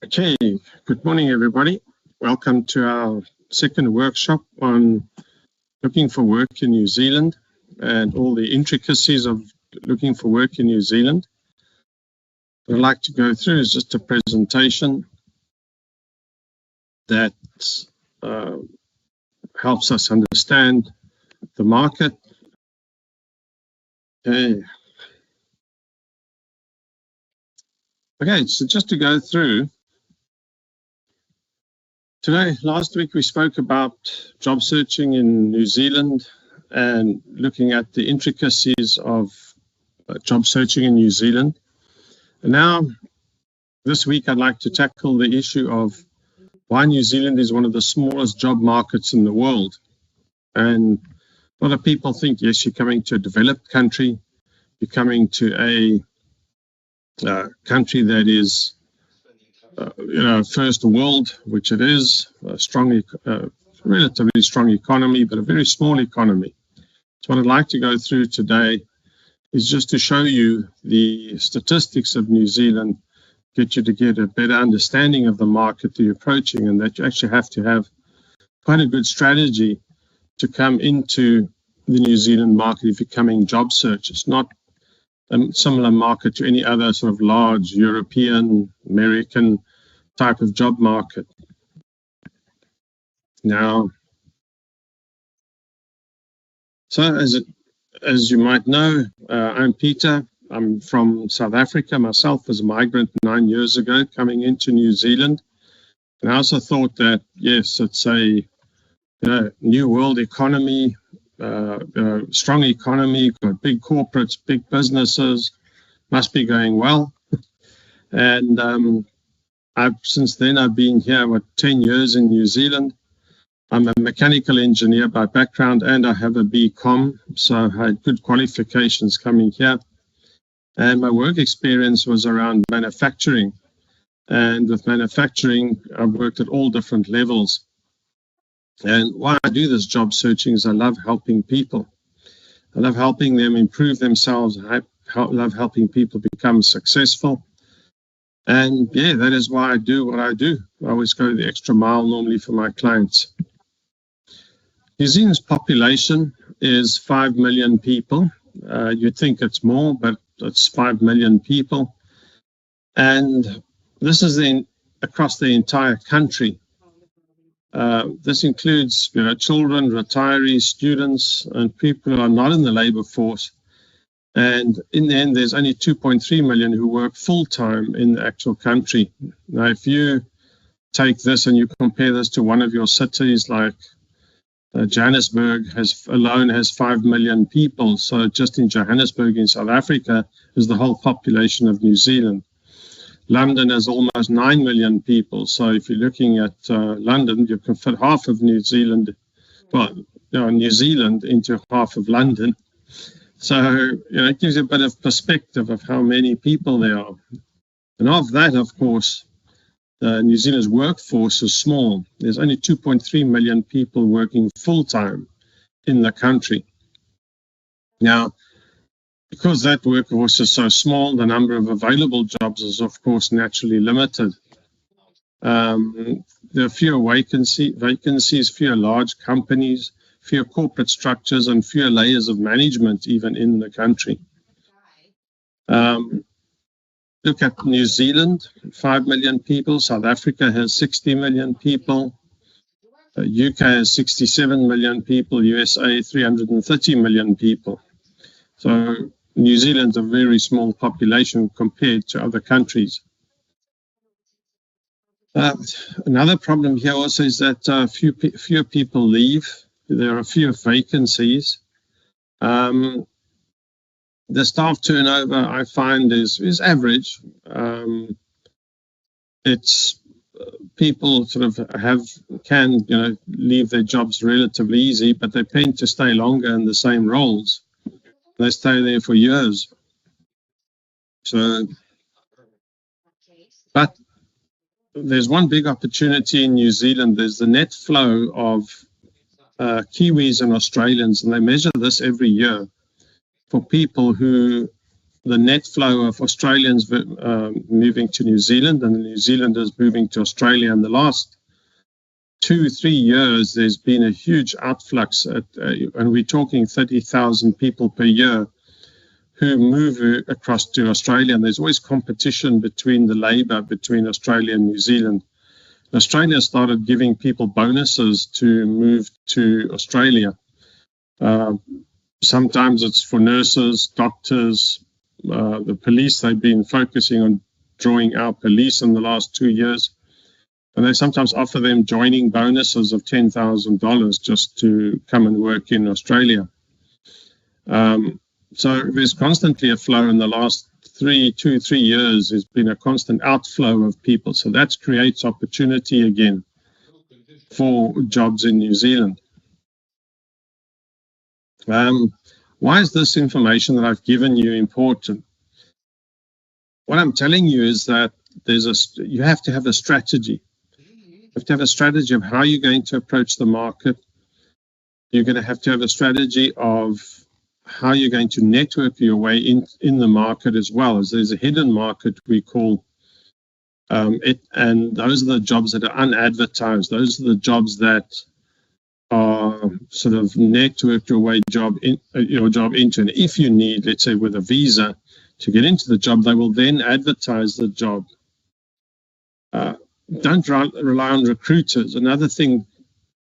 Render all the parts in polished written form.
Okay, good morning, everybody. Welcome to our second workshop on looking for work in New Zealand and all the intricacies of looking for work in New Zealand. What I'd like to go through is just a presentation that helps us understand the market. Okay, so just to go through, last week we spoke about job searching in New Zealand and looking at the intricacies of job searching in New Zealand. And now, this week, I'd like to tackle the issue of why New Zealand is one of the smallest job markets in the world. And a lot of people think, yes, you're coming to a developed country, you're coming to a country that is first world, which it is, a relatively strong economy, but a very small economy. So what I'd like to go through today is just to show you the statistics of New Zealand, get you to get a better understanding of the market that you're approaching, and that you actually have to have quite a good strategy to come into the New Zealand market if you're coming job search. It's not a similar market to any other sort of large European, American type of job market. Now, so as you might know, I'm Peter. I'm from South Africa myself, as a migrant 9 years ago, coming into New Zealand. And I also thought that, yes, it's a new world economy, strong economy, got big corporates, big businesses, must be going well. And since then I've been here 10 years in New Zealand. I'm a mechanical engineer by background, and I have a BCom, so I had good qualifications coming here. And my work experience was around manufacturing. And with manufacturing, I've worked at all different levels. And why I do this job searching is I love helping people. I love helping them improve themselves. I love helping people become successful. And yeah, that is why I do what I do. I always go the extra mile normally for my clients. New Zealand's population is 5 million people. You'd think it's more, but it's 5 million people. And this is across the entire country. This includes children, retirees, students, and people who are not in the labor force. And in the end, there's only 2.3 million who work full-time in the actual country. Now, if you take this and you compare this to one of your cities like Johannesburg alone has 5 million people. So just in Johannesburg in South Africa is the whole population of New Zealand. London has almost 9 million people. So if you're looking at London, you can fit half of New Zealand, New Zealand into half of London. So it gives you a bit of perspective of how many people there are. And of that, of course, New Zealand's workforce is small. There's only 2.3 million people working full-time in the country. Now, because that workforce is so small, the number of available jobs is, of course, naturally limited. There are fewer vacancies, fewer large companies, fewer corporate structures, and fewer layers of management even in the country. Look at New Zealand, 5 million people. South Africa has 60 million people. UK has 67 million people. USA, 330 million people. So New Zealand's a very small population compared to other countries. Another problem here also is that fewer people leave. There are fewer vacancies. The staff turnover, I find, is average. It's people sort of can leave their jobs relatively easy, but they tend to stay longer in the same roles. They stay there for years. So, but there's one big opportunity in New Zealand. There's the net flow of Kiwis and Australians, and they measure this every year for people who the net flow of Australians moving to New Zealand and the New Zealanders moving to Australia. In the last 2-3 years, there's been a huge outflux, and we're talking 30,000 people per year who move across to Australia. And there's always competition between the labour between Australia and New Zealand. Australia started giving people bonuses to move to Australia. Sometimes it's for nurses, doctors, the police. They've been focusing on drawing out police in the last 2 years. And they sometimes offer them joining bonuses of $10,000 just to come and work in Australia. So there's constantly a flow. In the last 2-3 years, there's been a constant outflow of people. So that creates opportunity again for jobs in New Zealand. Why is this information that I've given you important? What I'm telling you is that you have to have a strategy. You have to have a strategy of how you're going to approach the market. You're going to have a strategy of how you're going to network your way in the market, as well as there's a hidden market we call it, and those are the jobs that are unadvertised. Those are the jobs that are sort of network your job into. And if you need, let's say, with a visa to get into the job, they will then advertise the job. Don't rely on recruiters. Another thing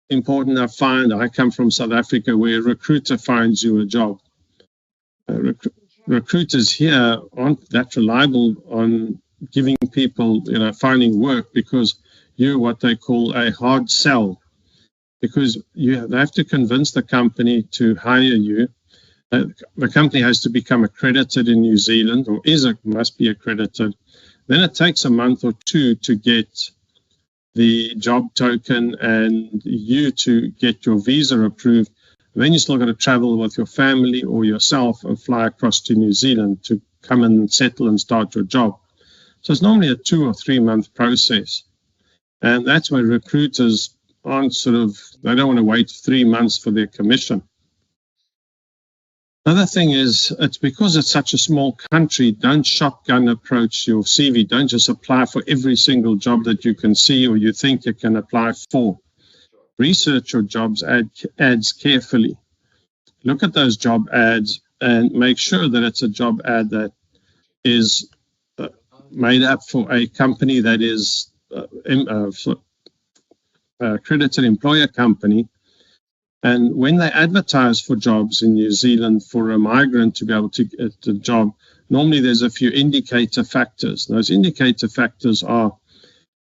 important I come from South Africa, where a recruiter finds you a job. Recruiters here aren't that reliable on giving people, finding work, because you're what they call a hard sell, because they have to convince the company to hire you. The company has to become accredited in New Zealand, or must be accredited. Then it takes a month or two to get the job token and you to get your visa approved. And then you still got to travel with your family or yourself and fly across to New Zealand to come and settle and start your job. So it's normally a 2 or 3 month process. And that's where recruiters aren't they don't want to wait 3 months for their commission. Another thing is, it's because it's such a small country, don't shotgun approach your CV. Don't just apply for every single job that you can see or you think you can apply for. Research your jobs ads carefully. Look at those job ads and make sure that it's a job ad that is made up for a company that is accredited employer company. And when they advertise for jobs in New Zealand for a migrant to be able to get a job, normally there's a few indicator factors. Those indicator factors are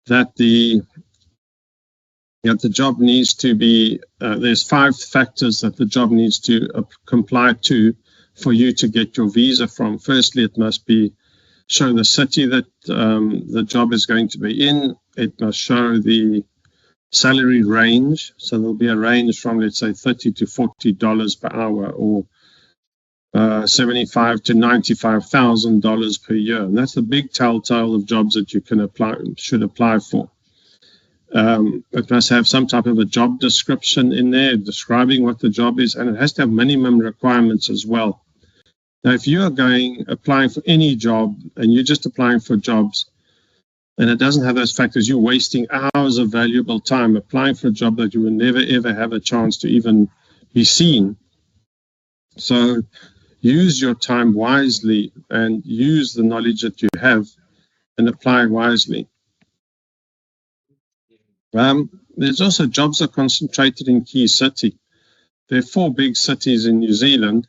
that the job needs to be, there's 5 factors that the job needs to comply to for you to get your visa from. Firstly, it must show the city that the job is going to be in. It must show the salary range. So there'll be a range from, let's say, $30 to $40 per hour, or $75,000 to $95,000 per year. And that's the big telltale of jobs that you should apply for. It must have some type of a job description in there describing what the job is, and it has to have minimum requirements as well. Now, if you are applying for any job and you're just applying for jobs and it doesn't have those factors, you're wasting hours of valuable time applying for a job that you will never, ever have a chance to even be seen. So use your time wisely and use the knowledge that you have and apply wisely. There's also jobs are concentrated in key city. There are 4 big cities in New Zealand,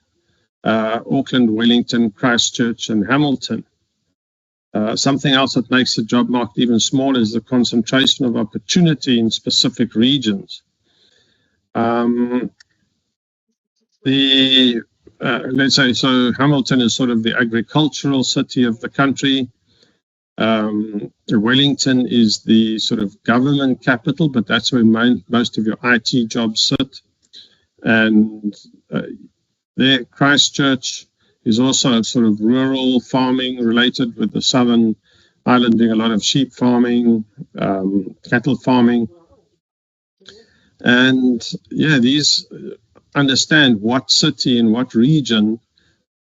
Auckland, Wellington, Christchurch, and Hamilton. Something else that makes the job market even smaller is the concentration of opportunity in specific regions. Let's say, so Hamilton is sort of the agricultural city of the country. Wellington is the sort of government capital, but that's where most of your IT jobs sit. And there, Christchurch is also sort of rural farming related, with the Southern Island doing a lot of sheep farming, cattle farming. And these understand what city and what region,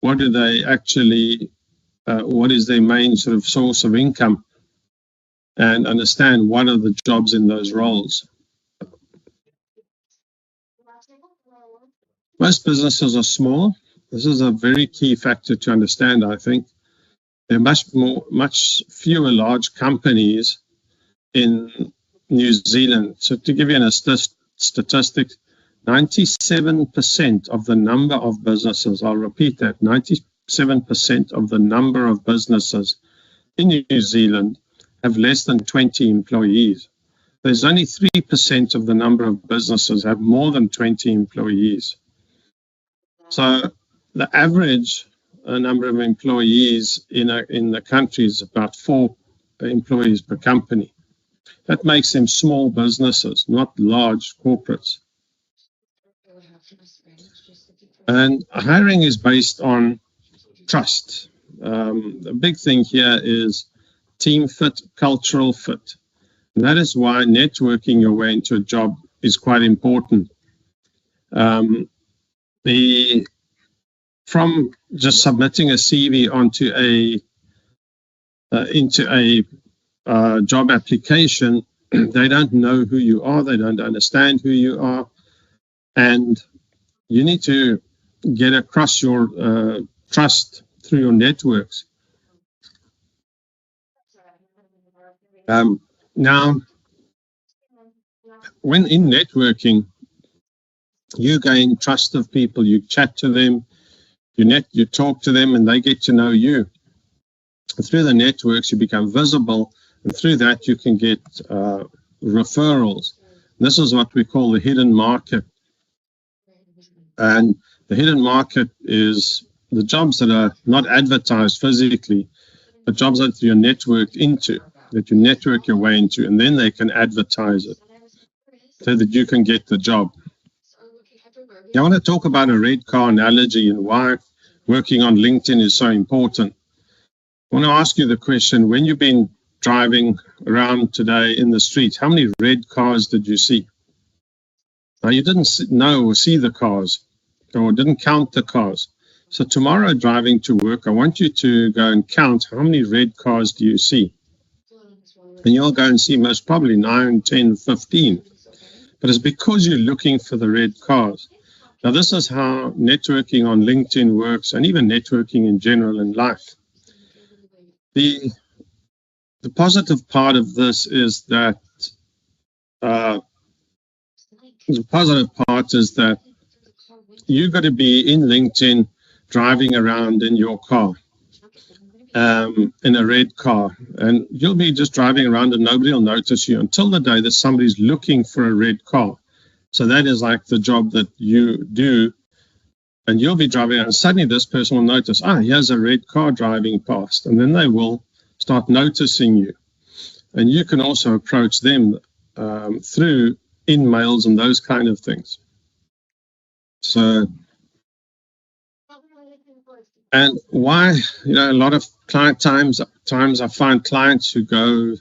what do they actually what is their main sort of source of income, and understand what are the jobs in those roles. Most businesses are small. This is a very key factor to understand, I think. There are much fewer large companies in New Zealand. So to give you a statistic, 97% of the number of businesses, I'll repeat that, 97% of the number of businesses in New Zealand have less than 20 employees. There's only 3% of the number of businesses have more than 20 employees. So the average number of employees in the country is about 4 employees per company. That makes them small businesses, not large corporates. And hiring is based on trust. The big thing here is team fit, cultural fit. And that is why networking your way into a job is quite important. From just submitting a CV onto into a job application, they don't know who you are, they don't understand who you are, and you need to get across your trust through your networks. Now, when in networking, you gain trust of people, you chat to them, you talk to them, and they get to know you. And through the networks, you become visible, and through that, you can get referrals. This is what we call the hidden market. And the hidden market is the jobs that are not advertised physically, but jobs that you're networked into, that you network your way into, and then they can advertise it so that you can get the job. I want to talk about a red car analogy and why working on LinkedIn is so important. I want to ask you the question, when you've been driving around today in the streets, how many red cars did you see? Now, you didn't know or see the cars, or didn't count the cars. So tomorrow driving to work, I want you to go and count how many red cars do you see. And you'll go and see most probably 9, 10, 15. But it's because you're looking for the red cars. Now, this is how networking on LinkedIn works, and even networking in general in life. The positive part of this is that you've got to be in LinkedIn driving around in your car, in a red car, and you'll be just driving around and nobody will notice you until the day that somebody's looking for a red car. So that is like the job that you do, and you'll be driving around, and suddenly this person will notice, here's a red car driving past, and then they will start noticing you. And you can also approach them through emails and those kind of things. So, and why, a lot of times I find clients who go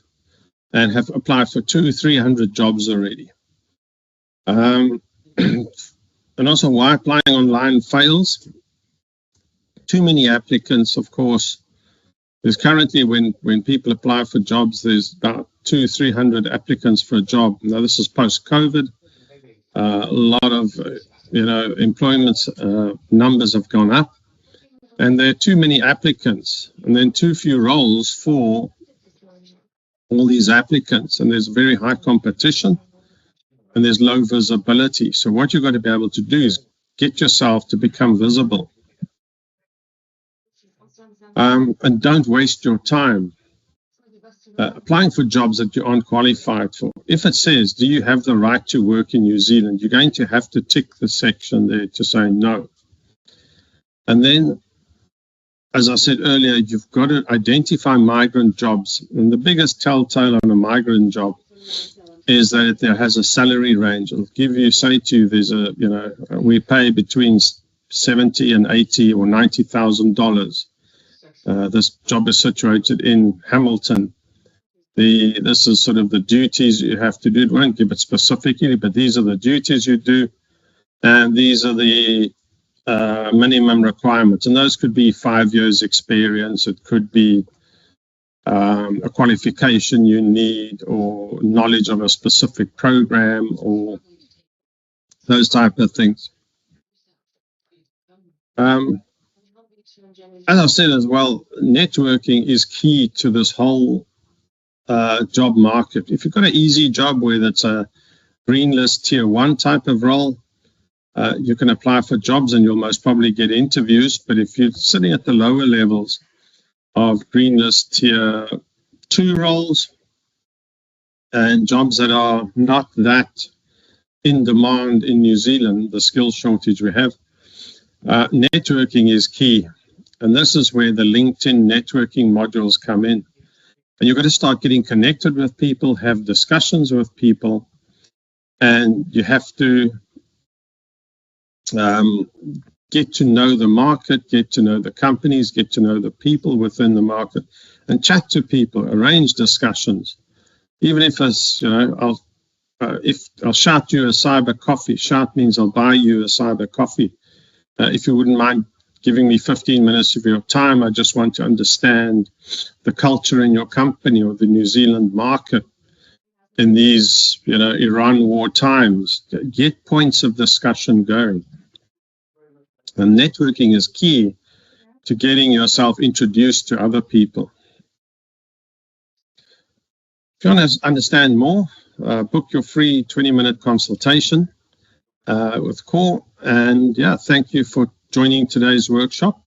and have applied for 200-300 jobs already. And also why applying online fails. Too many applicants, of course. There's currently, when people apply for jobs, there's about 200-300 applicants for a job. Now, this is post-COVID. A lot of, employment numbers have gone up. And there are too many applicants, and then too few roles for all these applicants. And there's very high competition, and there's low visibility. So what you've got to be able to do is get yourself to become visible. And don't waste your time applying for jobs that you aren't qualified for. If it says, do you have the right to work in New Zealand, you're going to have to tick the section there to say no. And then, as I said earlier, you've got to identify migrant jobs. And the biggest telltale on a migrant job is that it has a salary range. It'll give you, say to you, there's we pay between $70,000 and $80,000 or $90,000. This job is situated in Hamilton. This is sort of the duties you have to do. It won't give it specifically, but these are the duties you do. And these are the minimum requirements, and those could be 5 years experience, it could be a qualification you need, or knowledge of a specific program, or those type of things. As I've said as well, networking is key to this whole job market. If you've got an easy job, whether it's a green list tier 1 type of role, you can apply for jobs and you'll most probably get interviews. But if you're sitting at the lower levels of green list tier 2 roles and jobs that are not that in demand in New Zealand, the skill shortage we have, networking is key. And this is where the LinkedIn networking modules come in. And you've got to start getting connected with people, have discussions with people, and you have to get to know the market, get to know the companies, get to know the people within the market, and chat to people, arrange discussions. Even if I'll shout you a cyber coffee. Shout means I'll buy you a cyber coffee. If you wouldn't mind giving me 15 minutes of your time, I just want to understand the culture in your company or the New Zealand market in these, Iran war times. Get points of discussion going. And networking is key to getting yourself introduced to other people. If you want to understand more, book your free 20-minute consultation with Core. And thank you for joining today's workshop.